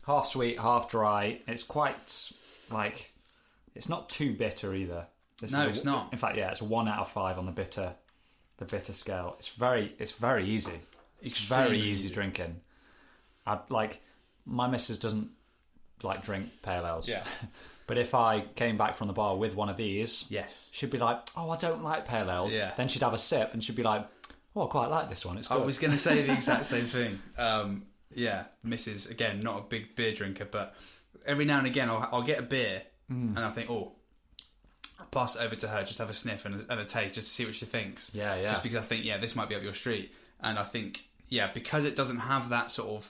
half sweet, half dry. It's quite like it's not too bitter either. It's not. In fact, it's a 1 out of 5 on the bitter scale. It's very easy. It's very easy drinking. My missus doesn't like drink pale ales. Yeah. But if I came back from the bar with one of these, yes, she'd be like, "Oh, I don't like pale ales." Yeah. Then she'd have a sip and she'd be like, "Oh, I quite like this one. It's good." I was going to say the exact same thing. Mrs. again, not a big beer drinker, but every now and again I'll get a beer and I think, I'll pass it over to her, just have a sniff and a taste, just to see what she thinks. Yeah. Just because I think, this might be up your street, and I think, because it doesn't have that sort of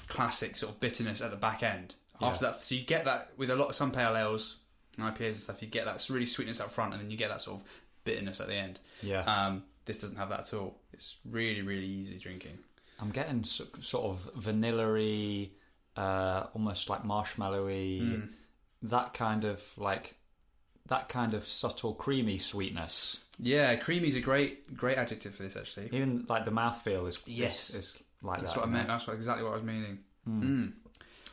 classic sort of bitterness at the back end. After that, so you get that with some pale ales and IPAs and stuff. You get that really sweetness up front, and then you get that sort of bitterness at the end. Yeah. This doesn't have that at all. It's really, really easy drinking. I'm getting sort of vanilla-y, almost like marshmallowy, that kind of subtle creamy sweetness. Yeah, creamy is a great adjective for this, actually. Even like the mouthfeel is like That's that. what I meant. That's exactly what I was meaning.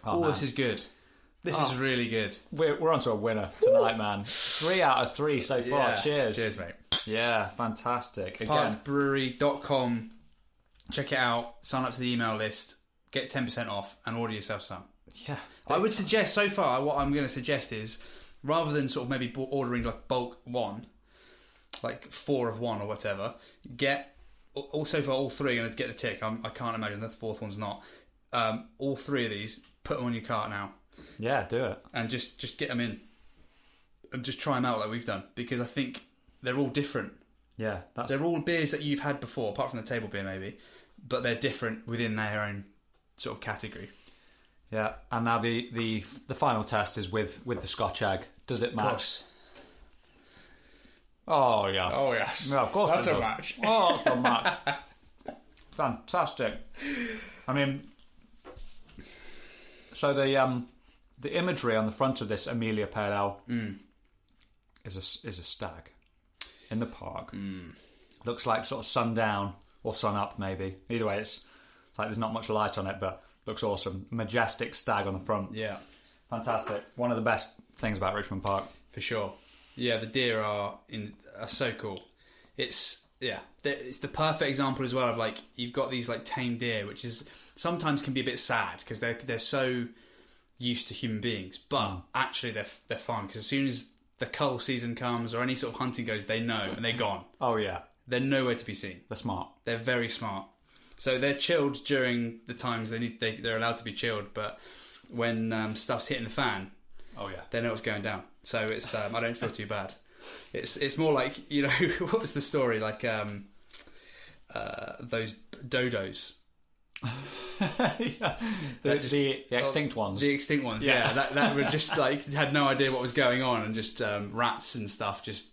Oh, this is good. This is really good. We're onto a winner tonight, man. 3 out of 3 so far. Yeah. Cheers. Cheers, mate. Yeah, fantastic. Again, parkbrewery.com. Check it out. Sign up to the email list. Get 10% off and order yourself some. Yeah. I would suggest, so far, what I'm going to suggest is, rather than sort of maybe ordering like bulk one, like 4 of one or whatever, get, also for all 3, I'm going to get the tick. I can't imagine the 4th one's not. All 3 of these, put them on your cart now. Yeah, do it. And just get them in. And just try them out like we've done. Because I think they're all different. Yeah. They're all beers that you've had before, apart from the table beer maybe. But they're different within their own sort of category. Yeah. And now the final test is with the Scotch egg. Does it match? Of course. Oh, yeah. Oh, yes. Yeah, of course That's it a does. match. Oh, it's a match. Fantastic. I mean, so the imagery on the front of this Amelia Pale Ale is a stag in the park. Looks like sort of sundown or sun up, maybe. Either way, it's like there's not much light on it, but looks awesome. Majestic stag on the front. Yeah. Fantastic. One of the best things about Richmond Park. For sure. Yeah, the deer are so cool. It's the perfect example as well of like you've got these like tame deer, which is sometimes can be a bit sad because they're so used to human beings, but actually they're fun because as soon as the cull season comes or any sort of hunting goes, they know and they're gone. Oh yeah, they're nowhere to be seen. They're smart. They're very smart. So they're chilled during the times they're allowed to be chilled, but when stuff's hitting the fan, oh yeah, they know what's going down. So it's I don't feel too bad. It's more like, what was the story like? Those dodos. Yeah. The extinct ones. The extinct ones. Yeah. That were just like had no idea what was going on, and just rats and stuff just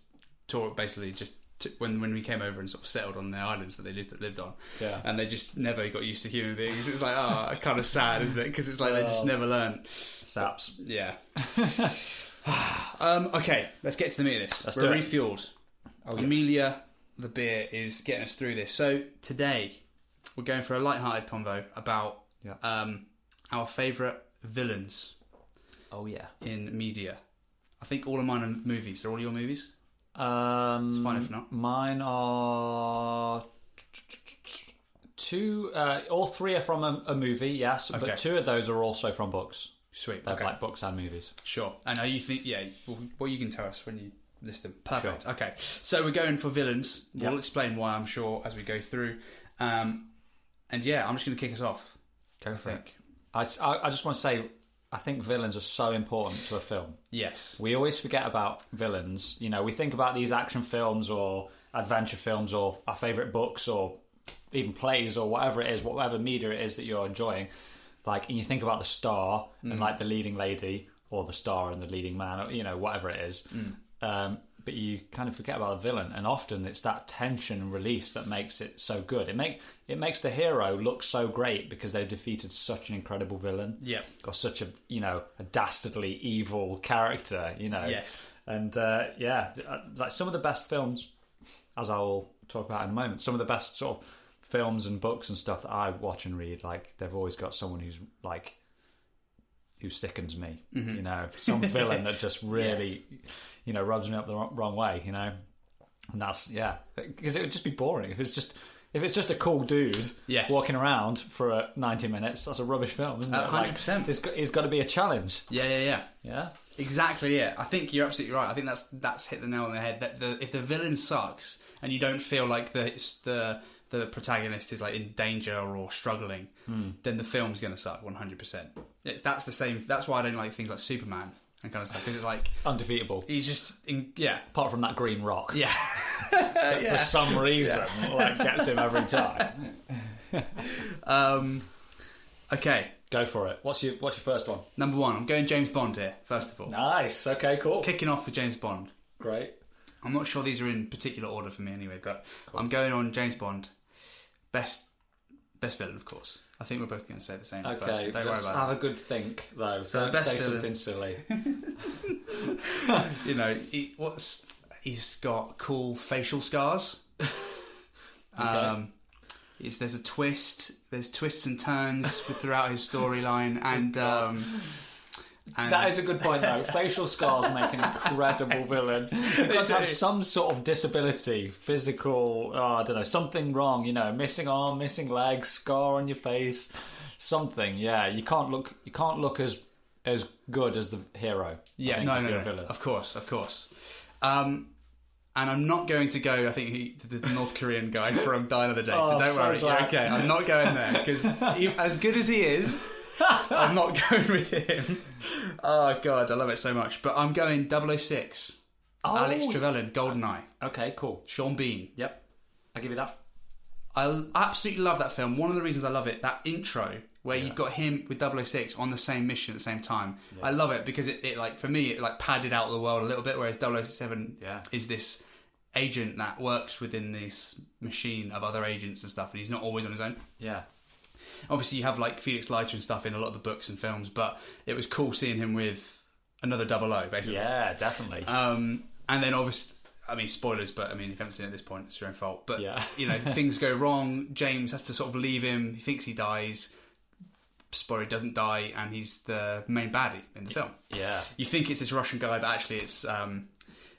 tore basically just. When we came over and sort of settled on the islands that they lived on, and they just never got used to human beings. It's like, kind of sad, isn't it? Because it's like they just never learned. Saps. Yeah. Okay, let's get to the meat of this. We're refueled. Amelia, the beer, is getting us through this. So today we're going for a light-hearted convo about our favourite villains. Oh yeah. In media. I think all of mine are movies. Are all your movies? It's fine if not. Mine are 2. All 3 are from a movie, yes, but 2 of those are also from books. Sweet. They're like books and movies. Sure. And now you think, well, you can tell us when you list them. Perfect. Sure. Okay. So we're going for villains. We'll explain why, I'm sure, as we go through. And I'm just going to kick us off. Go for it. I just want to say, I think villains are so important to a film. Yes. We always forget about villains. We think about these action films or adventure films or our favourite books or even plays or whatever it is, whatever media it is that you're enjoying. And you think about the star and the leading lady or the star and the leading man or, whatever it is. But you kind of forget about the villain, and often it's that tension and release that makes it so good. It makes the hero look so great because they've defeated such an incredible villain. Yeah. Got such a dastardly evil character, Yes. And like some of the best films, as I will talk about in a moment, some of the best sort of films and books and stuff that I watch and read, like they've always got someone who's like who sickens me. You know, some villain that just really, you know, rubs me up the wrong way. You know, and that's because it would just be boring if it's just a cool dude walking around for 90 minutes. That's a rubbish film, isn't it? 100%. It's got to be a challenge. Yeah. Yeah. Exactly. Yeah, I think you're absolutely right. I think that's hit the nail on the head. That if the villain sucks and you don't feel like the protagonist is like in danger or struggling, then the film's going to suck 100%. That's the same. That's why I don't like things like Superman and kind of stuff, because it's like undefeatable. He's just apart from that green rock. Yeah. For some reason, like gets him every time. Okay. Go for it. What's your first one? Number 1. I'm going James Bond here, first of all. Nice. Okay, cool. Kicking off for James Bond. Great. I'm not sure these are in particular order for me anyway, but cool. I'm going on James Bond. Best villain, of course. I think we're both going to say the same. Okay, don't worry about have a good think, though. So don't best say villain. something silly. You know, he's got cool facial scars. Okay. There's a twist. There's twists and turns throughout his storyline, and that is a good point, though. Facial scars make an incredible villain. You've got to have some sort of disability, physical. I don't know, something wrong. You know, missing arm, missing leg, scar on your face, something. Yeah, you can't look as good as the hero. Yeah, no, villain. Of course. And I'm not going to go, I think, the North Korean guy from Die Another Day, so don't worry. You're okay, I'm not going there, because as good as he is, I'm not going with him. Oh, God, I love it so much. But I'm going 006. Alex Trevelyan, GoldenEye. Okay, cool. Sean Bean. Yep, I'll give you that. I absolutely love that film. One of the reasons I love it, that intro, where you've got him with 006 on the same mission at the same time. Yeah. I love it because it like, for me, it like padded out the world a little bit, whereas 007 is this agent that works within this machine of other agents and stuff, and he's not always on his own. Yeah. Obviously, you have like Felix Leiter and stuff in a lot of the books and films, but it was cool seeing him with another 00, basically. Yeah, definitely. And then obviously, I mean, spoilers, but I mean, if you haven't seen it at this point, it's your own fault. But, you know, things go wrong. James has to sort of leave him. He thinks he dies. Spoiler, he doesn't die, and he's the main baddie in the film. Yeah. You think it's this Russian guy, but actually it's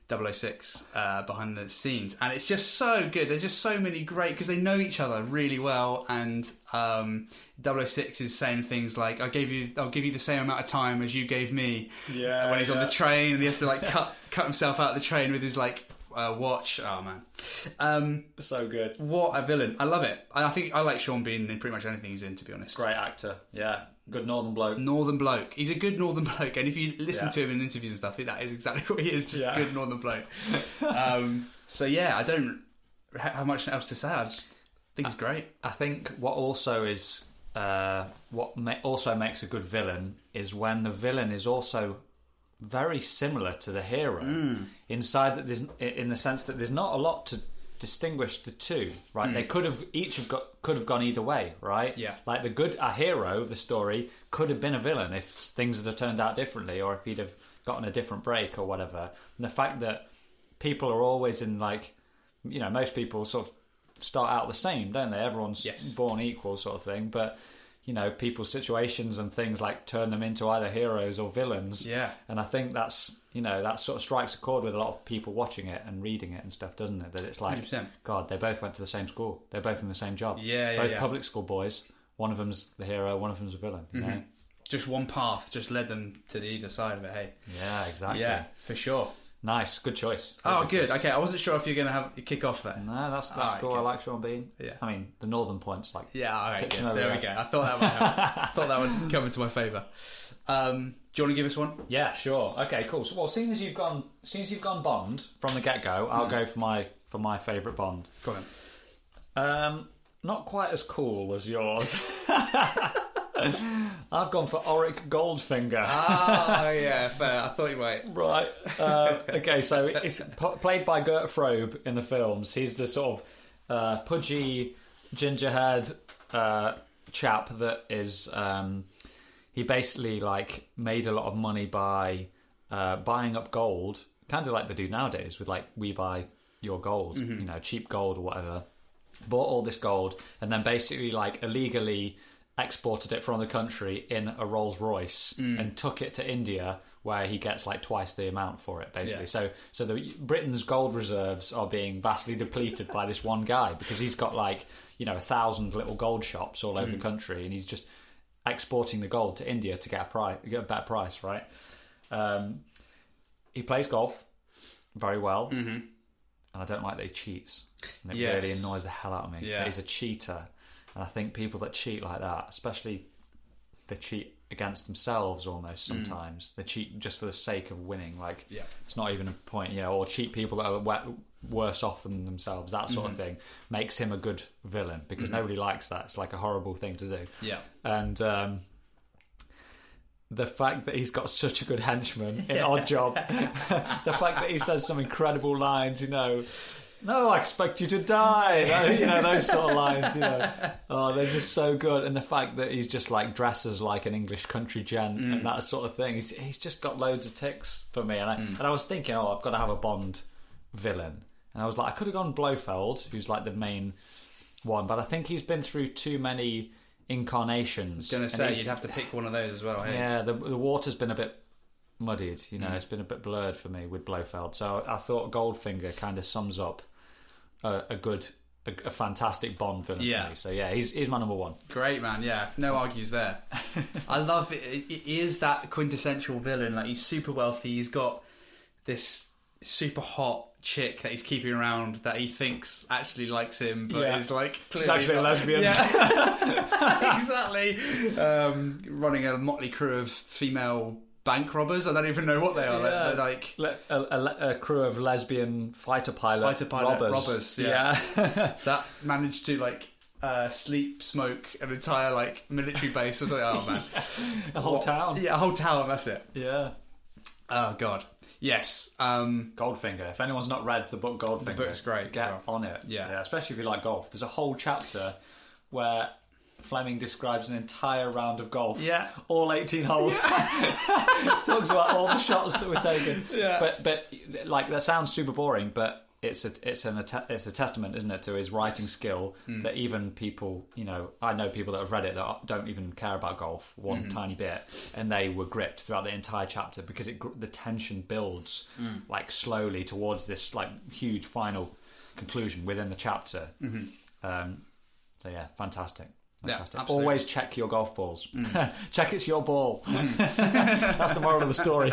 006 behind the scenes. And it's just so good. There's just so many great, because they know each other really well, and 006 is saying things like, I'll give you the same amount of time as you gave me. Yeah. When he's on the train, and he has to like cut himself out of the train with his like watch. Oh man, so good. What a villain! I love it. I think I like Sean Bean in pretty much anything he's in, to be honest. Great actor. Yeah, good northern bloke. He's a good northern bloke, and if you listen to him in interviews and stuff, that is exactly what he is. Just a good northern bloke. So yeah, I don't have much else to say. I just think he's great. I think what also is also makes a good villain is when the villain is also very similar to the hero inside that there's, in the sense that there's not a lot to distinguish the two, right? They could have gone either way, right? Yeah. Like a hero of the story could have been a villain if things had turned out differently, or if he'd have gotten a different break or whatever. And the fact that people are always in, like, you know, most people sort of start out the same, don't they? Everyone's born equal, sort of thing, but you know, people's situations and things like turn them into either heroes or villains. Yeah. And I think that's, you know, that sort of strikes a chord with a lot of people watching it and reading it and stuff, doesn't it? That it's like, 100%. God, they both went to the same school. They're both in the same job. Yeah, both public school boys. One of them's the hero, one of them's a villain, you know? Just one path just led them to the either side of it, hey? Yeah, exactly. Yeah, for sure. Nice, good choice. Very good. Choice. Okay, I wasn't sure if you're going to have kick off there. No, that's cool. Good. I like Sean Bean. Yeah, I mean the northern points, like all right. There we go. I thought that would help. I thought that would come into my favour. Do you want to give us one? Yeah, sure. Okay, cool. So, well, seeing as you've gone Bond from the get go, I'll go for my favourite Bond. Go on. Not quite as cool as yours. I've gone for Auric Goldfinger. Oh, yeah, fair. I thought you might. Right. Okay, so it's played by Gert Frobe in the films. He's the sort of pudgy, ginger-haired chap that is... he basically like made a lot of money by buying up gold, kind of like they do nowadays with like We Buy Your Gold, you know, cheap gold or whatever. Bought all this gold and then basically like illegally exported it from the country in a Rolls Royce and took it to India, where he gets like twice the amount for it, basically. So Britain's gold reserves are being vastly depleted by this one guy, because he's got like 1,000 little gold shops all over the country, and he's just exporting the gold to India to get a better price, right? He plays golf very well, and I don't like that he cheats. And it really annoys the hell out of me. Yeah. That he's a cheater, and I think people that cheat like that, especially they cheat against themselves almost sometimes. They cheat just for the sake of winning. Like, it's not even a point, or cheat people that are worse off than themselves. That sort of thing makes him a good villain, because nobody likes that. It's like a horrible thing to do. Yeah. And the fact that he's got such a good henchman in Odd Job, the fact that he says some incredible lines, no, I expect you to die. Those sort of lines, Oh, they're just so good. And the fact that he's just like dresses like an English country gent and that sort of thing. He's just got loads of ticks for me. And I was thinking, I've got to have a Bond villain. And I was like, I could have gone Blofeld, who's like the main one. But I think he's been through too many incarnations. I was going to say, you'd have to pick one of those as well. Hey? Yeah, the water's been a bit muddied. It's been a bit blurred for me with Blofeld. So I thought Goldfinger kind of sums up a fantastic Bond villain for me. So he's my number one. Great, man. Yeah, no argues there. I love it. He is that quintessential villain. Like, he's super wealthy. He's got this super hot chick that he's keeping around that he thinks actually likes him, but is like clearly she's actually a lesbian. Yeah. Exactly. Running a motley crew of female bank robbers. I don't even know what they are. Yeah. They're like a crew of lesbian fighter pilot robbers. Yeah. That managed to sleep smoke an entire military base or something. Oh man, a whole town. Yeah, a whole town. That's it. Yeah. Oh god. Yes. Goldfinger. If anyone's not read the book Goldfinger, the book's great. Get on it. Yeah. Especially if you like golf. There's a whole chapter where Fleming describes an entire round of golf. Yeah. All 18 holes. Talks about all the shots that were taken. Yeah. But that sounds super boring, but it's a testament, isn't it, to his writing skill, that even people, I know people that have read it that don't even care about golf one tiny bit, and they were gripped throughout the entire chapter, because the tension builds slowly towards this huge final conclusion within the chapter. So yeah, fantastic. Fantastic. Yeah, always check your golf balls. Check it's your ball. That's the moral of the story.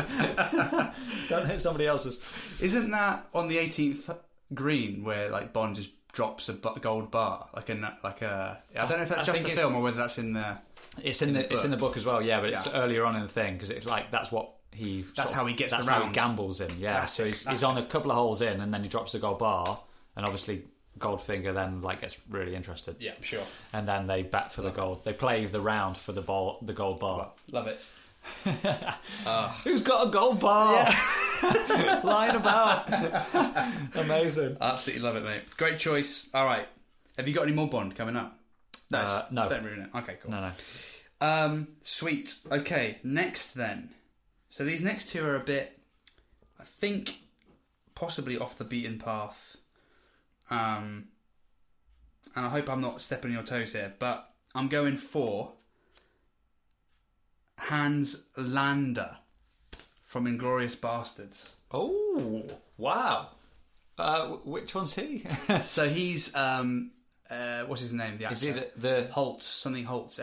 Don't hit somebody else's. Isn't that on the 18th green where Bond just drops a gold bar I don't know if that's just the film or whether that's in the it's in the book as well. Yeah, but it's earlier on in the thing, because it's that's what he how he gets that's the round. How he gambles in. Yeah, so he's on a couple of holes in, and then he drops the gold bar, and obviously Goldfinger then gets really interested. Yeah, sure. And then they bet for the gold. They play the round for the gold bar. Love it. Who's got a gold bar? Yeah. Lying about. Amazing. Absolutely love it, mate. Great choice. All right. Have you got any more Bond coming up? No. Don't ruin it. Okay, cool. No. Sweet. Okay, next then. So these next two are a bit, I think, possibly off the beaten path. And I hope I'm not stepping on your toes here, but I'm going for Hans Landa from Inglourious Bastards. Oh, wow. Which one's he? So he's what's his name? The actor? Is he the Holtz? Something Holtz.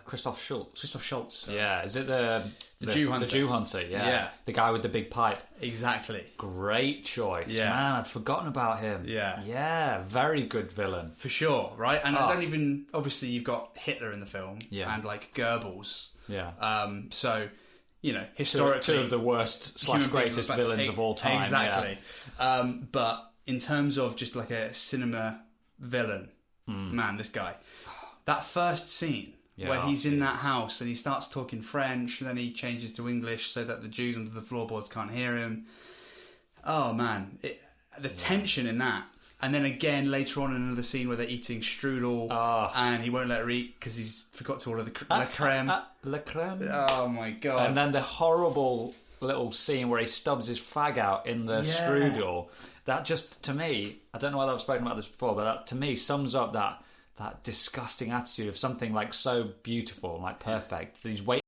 Christoph Schultz. Christoph Schultz. Yeah. Is it the Jew hunter? The Jew hunter. Yeah. The guy with the big pipe. Exactly. Great choice. Yeah. Man, I'd forgotten about him. Yeah. Yeah. Very good villain for sure. Right. And I don't even. Obviously, you've got Hitler in the film. Yeah. And Goebbels. Yeah. So. Historically, two of the worst / greatest villains of all time. Exactly. Yeah. But in terms of just a cinema villain, man, this guy. That first scene where he's in that house and he starts talking French, and then he changes to English so that the Jews under the floorboards can't hear him. Oh man, the tension in that. And then again later on in another scene where they're eating strudel, and he won't let her eat because he's forgot to order the la creme. La creme. Oh my god! And then the horrible little scene where he stubs his fag out in the strudel. That just, to me, I don't know whether I've spoken about this before, but that to me sums up that disgusting attitude of something like so beautiful and like perfect. He's waiting